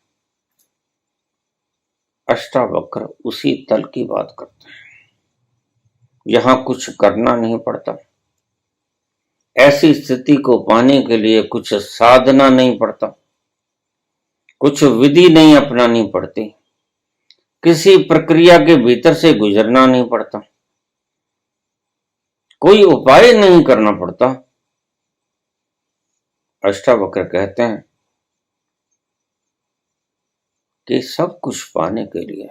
अष्टावक्र उसी तल की बात करते हैं। यहां कुछ करना नहीं पड़ता, ऐसी स्थिति को पाने के लिए कुछ साधना नहीं पड़ता, कुछ विधि नहीं अपनानी पड़ती, किसी प्रक्रिया के भीतर से गुजरना नहीं पड़ता, कोई उपाय नहीं करना पड़ता। अष्टावक्र कहते हैं कि सब कुछ पाने के लिए,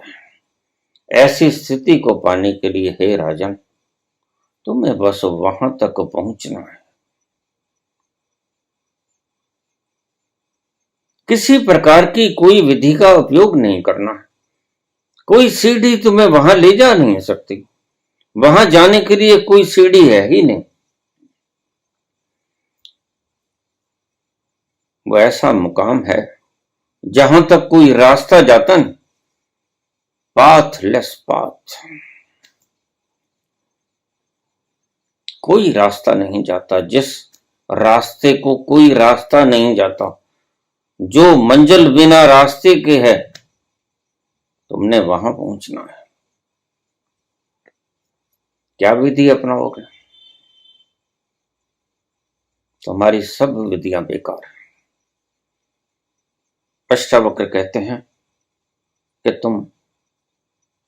ऐसी स्थिति को पाने के लिए, हे राजन, तुम्हें बस वहां तक पहुंचना है। किसी प्रकार की कोई विधि का उपयोग नहीं करना है। कोई सीढ़ी तुम्हें वहां ले जा नहीं सकती, वहां जाने के लिए कोई सीढ़ी है ही नहीं। वो ऐसा मुकाम है जहां तक कोई रास्ता जाता नहीं, पाथलेस पाथ, कोई रास्ता नहीं जाता। जिस रास्ते को कोई रास्ता नहीं जाता, जो मंजिल बिना रास्ते के है, तुमने वहां पहुंचना है। क्या विधि अपनाओगे? तुम्हारी सब विधियां बेकार है। अष्टावक्र कहते हैं कि तुम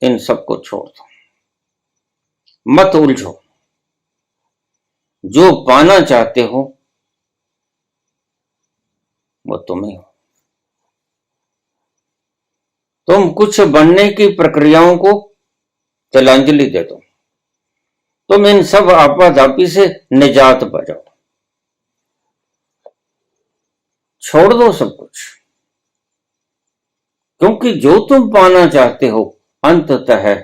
इन सबको छोड़ दो, मत उलझो। जो पाना चाहते हो वो तुम्हें हो। तुम कुछ बनने की प्रक्रियाओं को तिलांजलि दे दो। तुम इन सब आपाधापी से निजात पा जाओ। छोड़ दो सब कुछ, क्योंकि जो तुम पाना चाहते हो अंततः,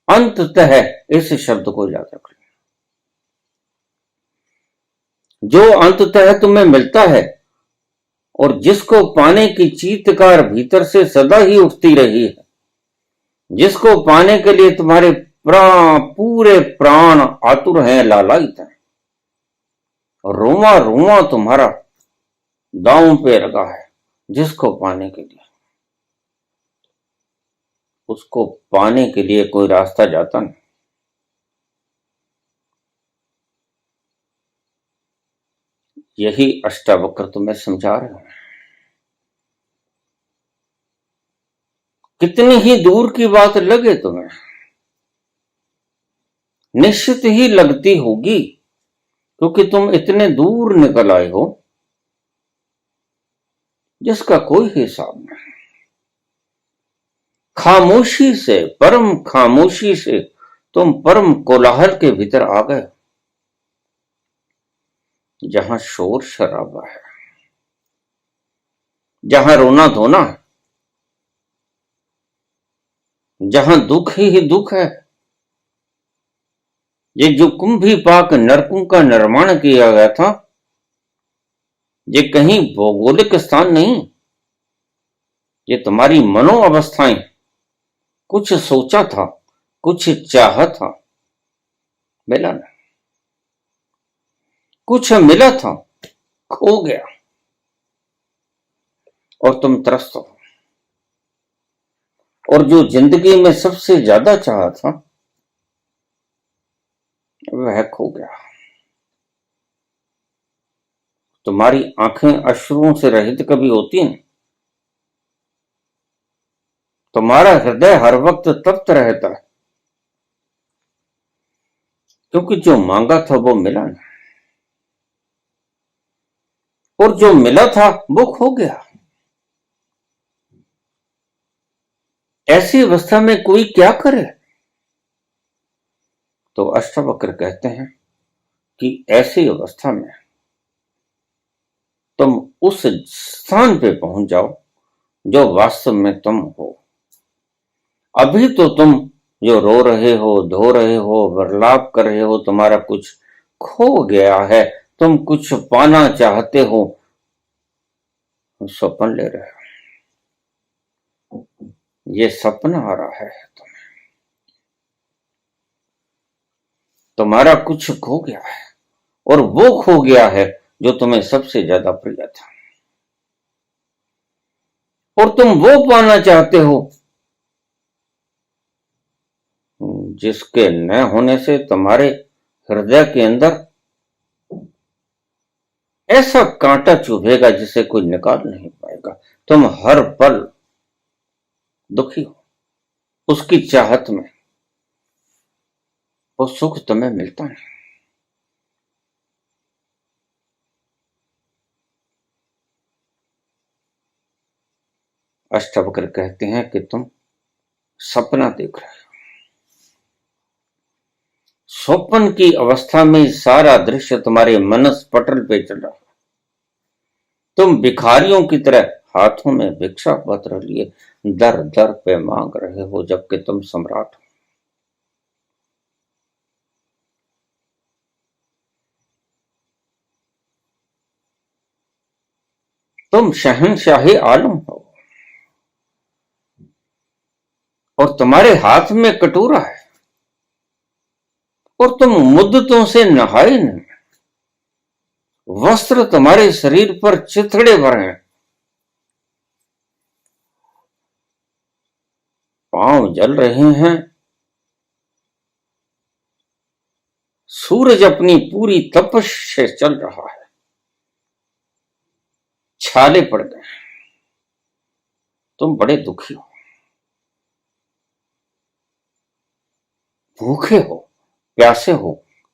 अंततः इस शब्द को याद रख लो, जो अंततः तुम्हें मिलता है और जिसको पाने की चीत्कार भीतर से सदा ही उठती रही है, जिसको पाने के लिए तुम्हारे पूरे प्राण आतुर हैं, लालायित हैं, रोमा रोमा तुम्हारा दांव पे लगा है, जिसको पाने के लिए, उसको पाने के लिए कोई रास्ता जाता नहीं। यही अष्टावक्र तुम्हें समझा रहे हैं। कितनी ही दूर की बात लगे तुम्हें, निश्चित ही लगती होगी, क्योंकि तुम इतने दूर निकल आए हो जिसका कोई हिसाब नहीं। खामोशी से, परम खामोशी से तुम परम कोलाहल के भीतर आ गए, जहां शोर शराबा है, जहां रोना धोना है, जहां दुख ही दुख है। ये जो कुंभी पाक नरकों का निर्माण किया गया था, ये कहीं भौगोलिक स्थान नहीं, ये तुम्हारी मनो अवस्थाएं। कुछ सोचा था, कुछ चाहा था, मिला नहीं। कुछ मिला था, खो गया, और तुम त्रस्त हो। और जो जिंदगी में सबसे ज्यादा चाहा था वह खो गया। तुम्हारी आंखें अश्रुओं से रहित कभी होती हैं? तुम्हारा हृदय हर वक्त तप्त रहता है, क्योंकि जो मांगा था वो मिला नहीं, और जो मिला था वो खो गया। ऐसी अवस्था में कोई क्या करे? तो अष्टावक्र कहते हैं कि ऐसी अवस्था में तुम उस स्थान पे पहुंच जाओ जो वास्तव में तुम हो। अभी तो तुम जो रो रहे हो, धो रहे हो, वर्लाप कर रहे हो, तुम्हारा कुछ खो गया है, तुम कुछ पाना चाहते हो, स्वप्न ले रहे हो। ये सपना आ रहा है तुम्हें, तुम्हारा कुछ खो गया है, और वो खो गया है जो तुम्हें सबसे ज्यादा प्रिय था, और तुम वो पाना चाहते हो जिसके न होने से तुम्हारे हृदय के अंदर ऐसा कांटा चुभेगा जिसे कोई निकाल नहीं पाएगा। तुम हर पल दुखी हो उसकी चाहत में, वो सुख तुम्हें मिलता नहीं। अष्टावक्र कहते हैं कि तुम सपना देख रहे हो। स्वप्न की अवस्था में सारा दृश्य तुम्हारे मनस पटल पे चल रहा है। तुम भिखारियों की तरह हाथों में भिक्षा पत्र लिए दर दर पे मांग रहे हो, जबकि तुम सम्राट हो। तुम शहंशाही आलम हो, और तुम्हारे हाथ में कटोरा है, और तुम मुद्दतों से नहाए नहीं। वस्त्र तुम्हारे शरीर पर चिथड़े भर हैं, पांव जल रहे हैं, सूरज अपनी पूरी तपश से चल रहा है, छाले पड़ गए, तुम बड़े दुखी हो, भूखे हो, प्यासे हो,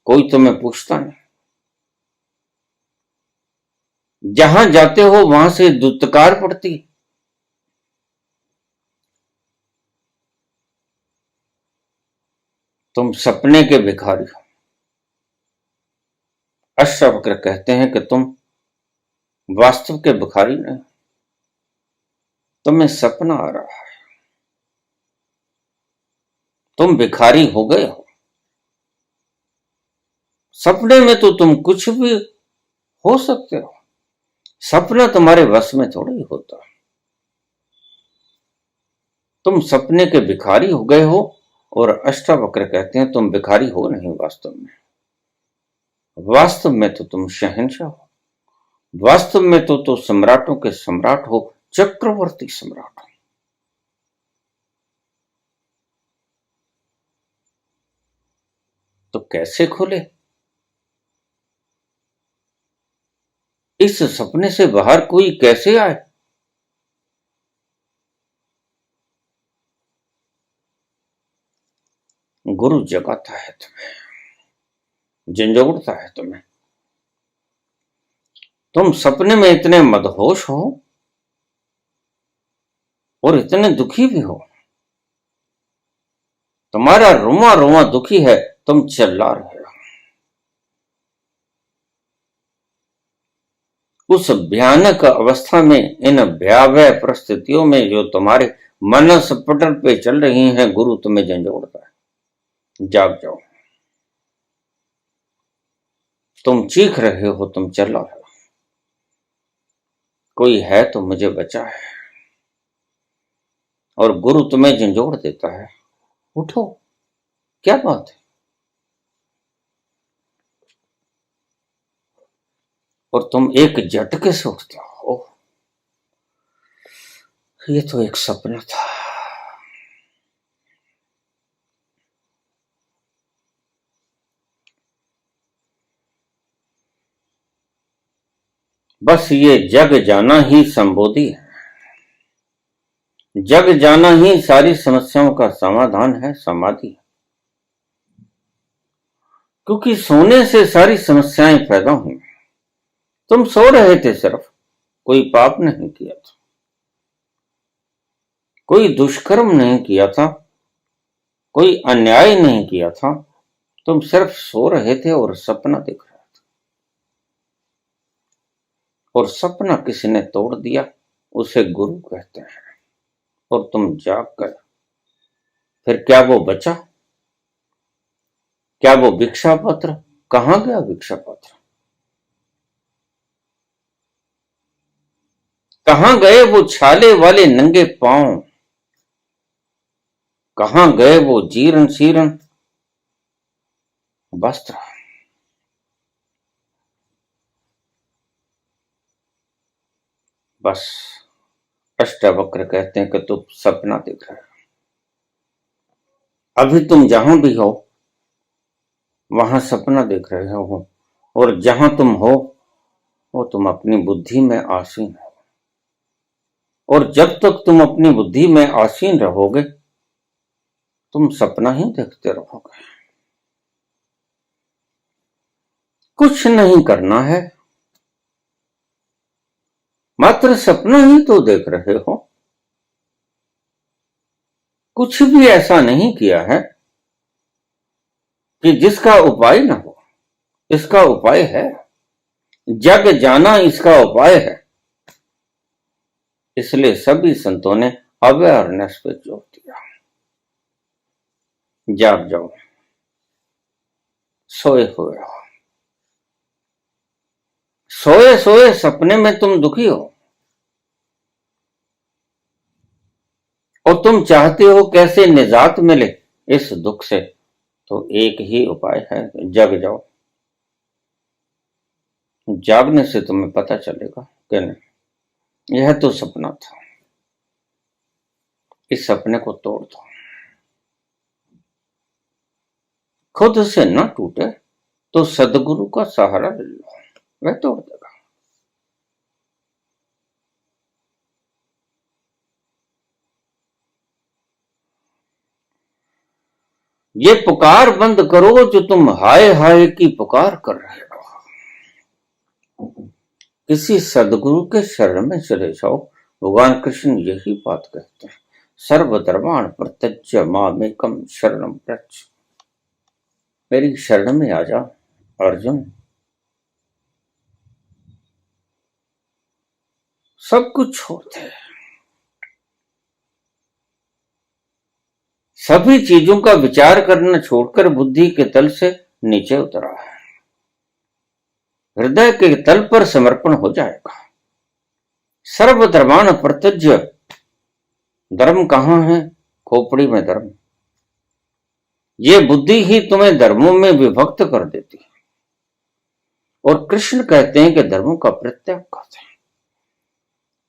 कोई तुम्हें पूछता नहीं। जहां जाते हो वहां से दुत्कार पड़ती। तुम सपने के भिखारी हो। अष्टावक्र कहते हैं कि तुम वास्तव के भिखारी नहीं, तुम्हें सपना आ रहा है, तुम भिखारी हो गए हो। सपने में तो तुम कुछ भी हो सकते हो, सपना तुम्हारे वश में थोड़ी होता। तुम सपने के भिखारी हो गए हो, और अष्टावक्र कहते हैं तुम भिखारी हो नहीं, वास्तव में, वास्तव में तो तुम शहंशाह हो, वास्तव में तो सम्राटों के सम्राट हो, चक्रवर्ती सम्राट हो। तो कैसे खुले? इस सपने से बाहर कोई कैसे आए? गुरु जगाता है तुम्हें, झंझोड़ता है तुम्हें। तुम सपने में इतने मदहोश हो और इतने दुखी भी हो, तुम्हारा रोमा रोमा दुखी है, तुम चिल्ला रहे हो। उस भयानक अवस्था में, इन भयावह परिस्थितियों में जो तुम्हारे मनस पटल पे चल रही हैं, गुरु तुम्हें झंझोड़ता है। जाग जाओ। तुम चीख रहे हो, तुम चिल्ला रहे हो, कोई है तो मुझे बचा है। और गुरु तुम्हें झंझोड़ देता है, उठो, क्या बात है। और तुम एक झटके से उठते हो, ओह, ये तो एक सपना था। बस ये जग जाना ही संबोधि है, जग जाना ही सारी समस्याओं का समाधान है, समाधि। क्योंकि सोने से सारी समस्याएं पैदा हुई। तुम सो रहे थे सिर्फ, कोई पाप नहीं किया था, कोई दुष्कर्म नहीं किया था, कोई अन्याय नहीं किया था। तुम सिर्फ सो रहे थे और सपना देख रहे थे, और सपना किसी ने तोड़ दिया, उसे गुरु कहते हैं। और तुम जाग गए। फिर क्या वो बचा? क्या वो भिक्षा पत्र? कहां गया भिक्षा पत्र? कहां गए वो छाले वाले नंगे पांव? कहां गए वो जीर्ण शीर्ण वस्त्र? बस अष्टावक्र कहते हैं कि तुम सपना देख रहे हो। अभी तुम जहां भी हो वहां सपना देख रहे हो, और जहां तुम हो वो तुम अपनी बुद्धि में आसीन हो। और जब तक तुम अपनी बुद्धि में आसीन रहोगे, तुम सपना ही देखते रहोगे। कुछ नहीं करना है, मात्र सपना ही तो देख रहे हो। कुछ भी ऐसा नहीं किया है कि जिसका उपाय न हो। इसका उपाय है, जग जाना इसका उपाय है। इसलिए सभी संतों ने अवेयरनेस पे जोर दिया। जाग जाओ, सोए हुए हो, सोए सोए सपने में तुम दुखी हो, और तुम चाहते हो कैसे निजात मिले इस दुख से। तो एक ही उपाय है, जग जाओ। जागने से तुम्हें पता चलेगा कि नहीं, यह तो सपना था, इस सपने को तोड़ दो। खुद से न टूटे तो सदगुरु का सहारा ले लो, वह तोड़ देगा। ये पुकार बंद करो जो तुम हाय हाय की पुकार कर रहे हो। किसी सदगुरु के शरण में चले जाओ। भगवान कृष्ण यही बात कहते हैं, सर्वधर्मान् प्रत्यज्य मामेकं शरणं व्रज। मेरी शरण में आ जा अर्जुन, सब कुछ छोड़ दे। सभी चीजों का विचार करना छोड़कर बुद्धि के तल से नीचे उतरा है, हृदय के तल पर समर्पण हो जाएगा। सर्वधर्मान् प्रत्यज्य, धर्म कहां है? खोपड़ी में धर्म। ये बुद्धि ही तुम्हें धर्मों में विभक्त कर देती है। और कृष्ण कहते हैं कि धर्मों का परित्याग करते हैं।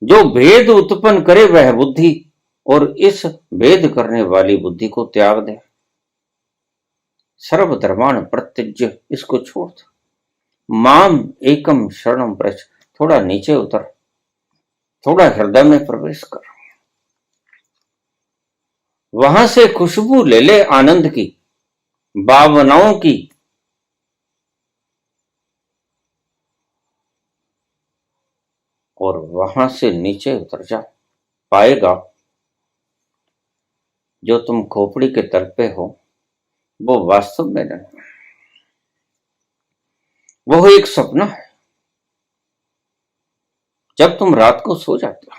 जो भेद उत्पन्न करे वह बुद्धि, और इस भेद करने वाली बुद्धि को त्याग दे। सर्वधर्मान् प्रत्यज्य, इसको छोड़ दो। माम एकम शरणम व्रज, थोड़ा नीचे उतर, थोड़ा हृदय में प्रवेश कर, वहां से खुशबू ले ले आनंद की, भावनाओं की। और वहां से नीचे उतर जा, पाएगा जो तुम खोपड़ी के तल पे हो वो वास्तव में नहीं, वो एक सपना है। जब तुम रात को सो जाते हो,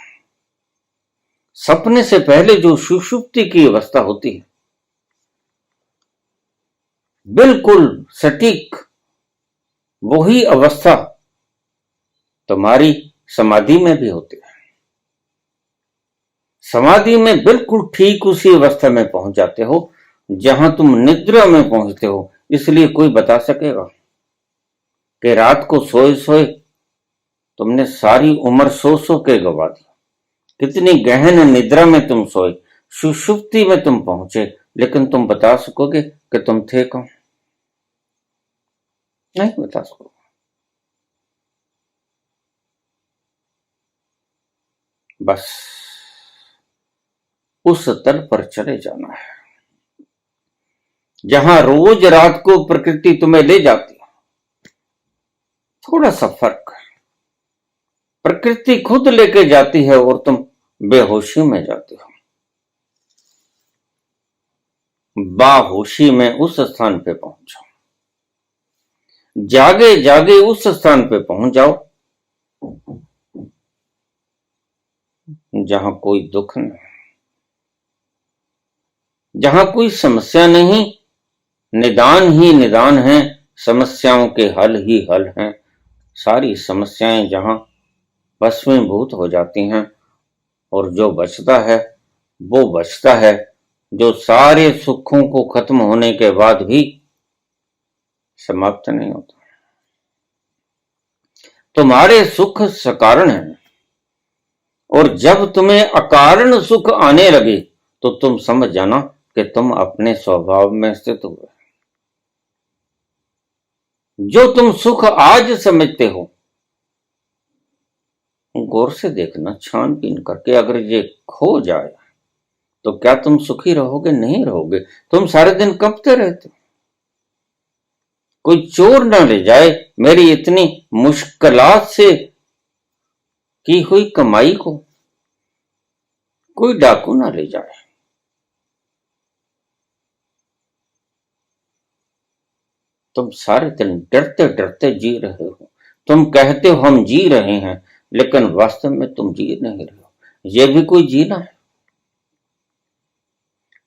सपने से पहले जो सुषुप्ति की अवस्था होती है, बिल्कुल सटीक वही अवस्था तुम्हारी समाधि में भी होती है। समाधि में बिल्कुल ठीक उसी अवस्था में पहुंच जाते हो जहां तुम निद्रा में पहुंचते हो। इसलिए कोई बता सकेगा कि रात को सोए सोए तुमने सारी उम्र सो सो के गवा दी, कितनी गहन निद्रा में तुम सोए, सुषुप्ति में तुम पहुंचे, लेकिन तुम बता सकोगे कि तुम थे कौन? नहीं बता सकोगे। बस उस तल पर चले जाना है जहां रोज रात को प्रकृति तुम्हें ले जाती है। थोड़ा सा फर्क, प्रकृति खुद लेके जाती है और तुम बेहोशी में जाते हो। बाहोशी में उस स्थान पे पहुंचो, जागे जागे उस स्थान पे पहुंच जाओ जहां कोई दुख नहीं, जहां कोई समस्या नहीं, निदान ही निदान है, समस्याओं के हल ही हल हैं। सारी समस्याएं जहां भस्मीभूत हो जाती हैं और जो बचता है वो बचता है, जो सारे सुखों को खत्म होने के बाद भी समाप्त नहीं होता। तुम्हारे सुख सकारण है, और जब तुम्हें अकारण सुख आने लगे तो तुम समझ जाना कि तुम अपने स्वभाव में स्थित हुए। जो तुम सुख आज समझते हो, गौर से देखना, छानबीन करके, अगर ये खो जाए तो क्या तुम सुखी रहोगे? नहीं रहोगे। तुम सारे दिन कंपते रहते हो, कोई चोर ना ले जाए मेरी इतनी मुश्किलात से की हुई कमाई को, कोई डाकू ना ले जाए। तुम सारे दिन डरते डरते जी रहे हो। तुम कहते हो हम जी रहे हैं, लेकिन वास्तव में तुम जी नहीं रहे हो। यह भी कोई जीना है?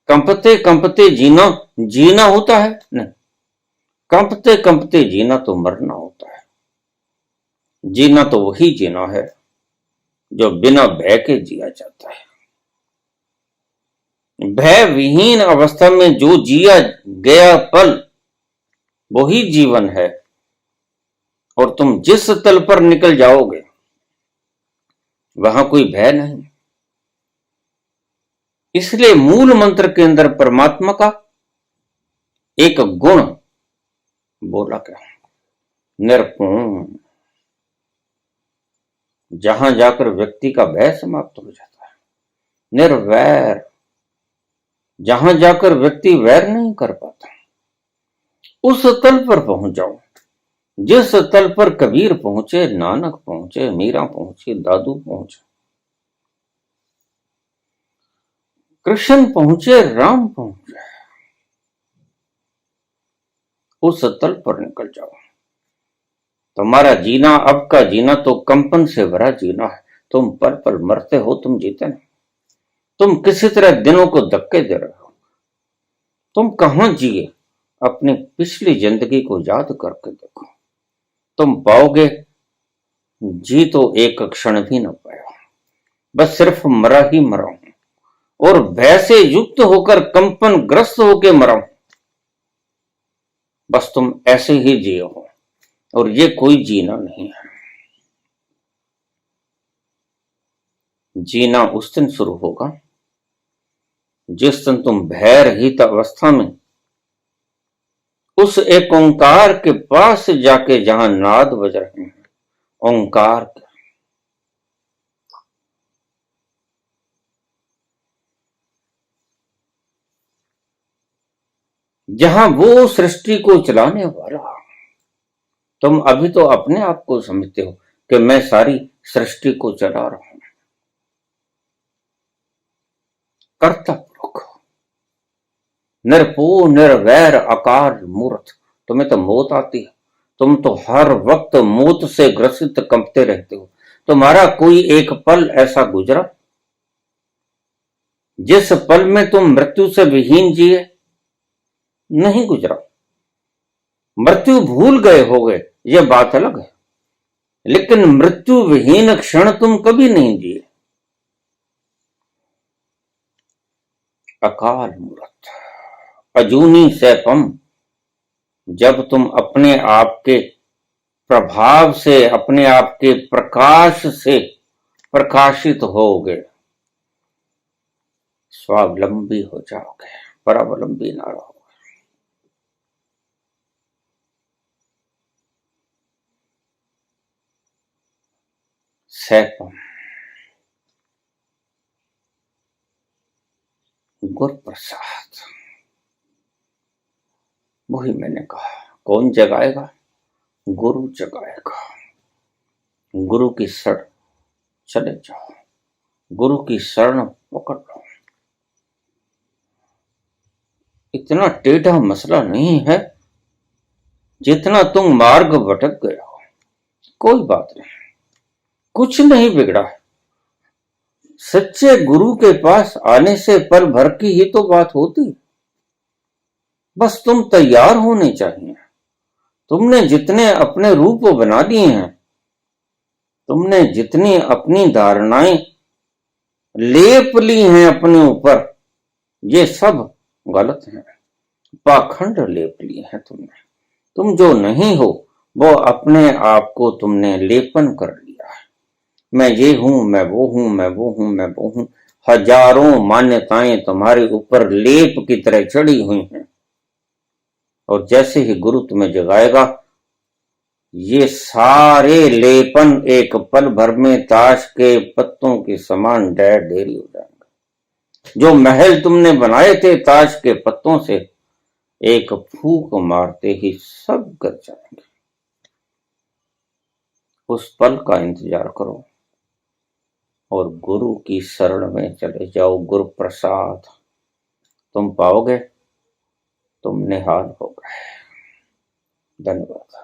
कंपते कंपते जीना जीना होता है? नहीं, कंपते कंपते जीना तो मरना होता है। जीना तो वही जीना है जो बिना भय के जिया जाता है। भय विहीन अवस्था में जो जिया गया पल वही जीवन है। और तुम जिस तल पर निकल जाओगे वहां कोई भय नहीं। इसलिए मूल मंत्र के अंदर परमात्मा का एक गुण बोला क्या? निर्गुण। जहां जाकर व्यक्ति का भय समाप्त हो जाता है। निर्वैर, जहां जाकर व्यक्ति वैर नहीं कर पाता, उस तल पर पहुंच जाओ जिस तल पर कबीर पहुंचे, नानक पहुंचे, मीरा पहुंची, दादू पहुंचे, कृष्ण पहुंचे, राम पहुंचे। उस तल पर निकल जाओ। तुम्हारा जीना, अब का जीना तो कंपन से भरा जीना है। तुम पल पल मरते हो, तुम जीते नहीं। तुम किसी तरह दिनों को धक्के दे रहे हो। तुम कहां जिए, अपनी पिछली जिंदगी को याद करके देखो। तुम पाओगे जी तो एक क्षण भी न पाया, बस सिर्फ मरा ही मरा हूं, और भय से युक्त होकर कंपन ग्रस्त होकर मरा हूं। बस तुम ऐसे ही जिए हो, और ये कोई जीना नहीं है। जीना उस दिन शुरू होगा जिस दिन तुम भय रहित अवस्था में उस एक ओंकार के पास जाके, जहां नाद बज रहे हैं, ओंकार के, जहां वो सृष्टि को चलाने वाला। तुम अभी तो अपने आप को समझते हो कि मैं सारी सृष्टि को चला रहा हूं, कर्ता पुरुष, निरपो निर्वैर आकार मूर्त। तुम्हें तो मौत आती है, तुम तो हर वक्त मौत से ग्रसित कंपते रहते हो। तुम्हारा कोई एक पल ऐसा गुजरा जिस पल में तुम मृत्यु से विहीन जिए? नहीं गुजरा। मृत्यु भूल गए होगे, यह बात अलग है, लेकिन मृत्यु विहीन क्षण तुम कभी नहीं जिए। अकाल मूर्त, अजूनी सैपम। जब तुम अपने आप के प्रभाव से, अपने आप के प्रकाश से प्रकाशित होगे, स्वावलंबी हो जाओगे, परावलंबी ना रहोगे। सैपम, गुरु प्रसाद, वही मैंने कहा। कौन जगाएगा? गुरु जगाएगा। गुरु की शरण चले जाओ, गुरु की शरण पकड़ लो। इतना टेढ़ा मसला नहीं है जितना तुम मार्ग भटक गए हो। कोई बात नहीं, कुछ नहीं बिगड़ा है। सच्चे गुरु के पास आने से पल भर की ही तो बात होती। बस तुम तैयार होने चाहिए। तुमने जितने अपने रूप बना लिए हैं, तुमने जितनी अपनी धारणाएं लेप ली हैं अपने ऊपर, ये सब गलत है। पाखंड लेप लिए हैं तुमने। तुम जो नहीं हो वो अपने आप को तुमने लेपन कर लिया है। मैं ये हूं, मैं वो हूं, मैं वो हूं, मैं वो हूं। हजारों मान्यताएं तुम्हारे ऊपर लेप की तरह चढ़ी हुई हैं, और जैसे ही गुरु तुम्हें जगाएगा, ये सारे लेपन एक पल भर में ताश के पत्तों के समान ढेर ढेरी हो जाएंगे। जो महल तुमने बनाए थे ताश के पत्तों से, एक फूंक मारते ही सब गिर जाएंगे। उस पल का इंतजार करो और गुरु की शरण में चले जाओ। गुरु प्रसाद तुम पाओगे, तुम निहाल हो गए। धन्यवाद।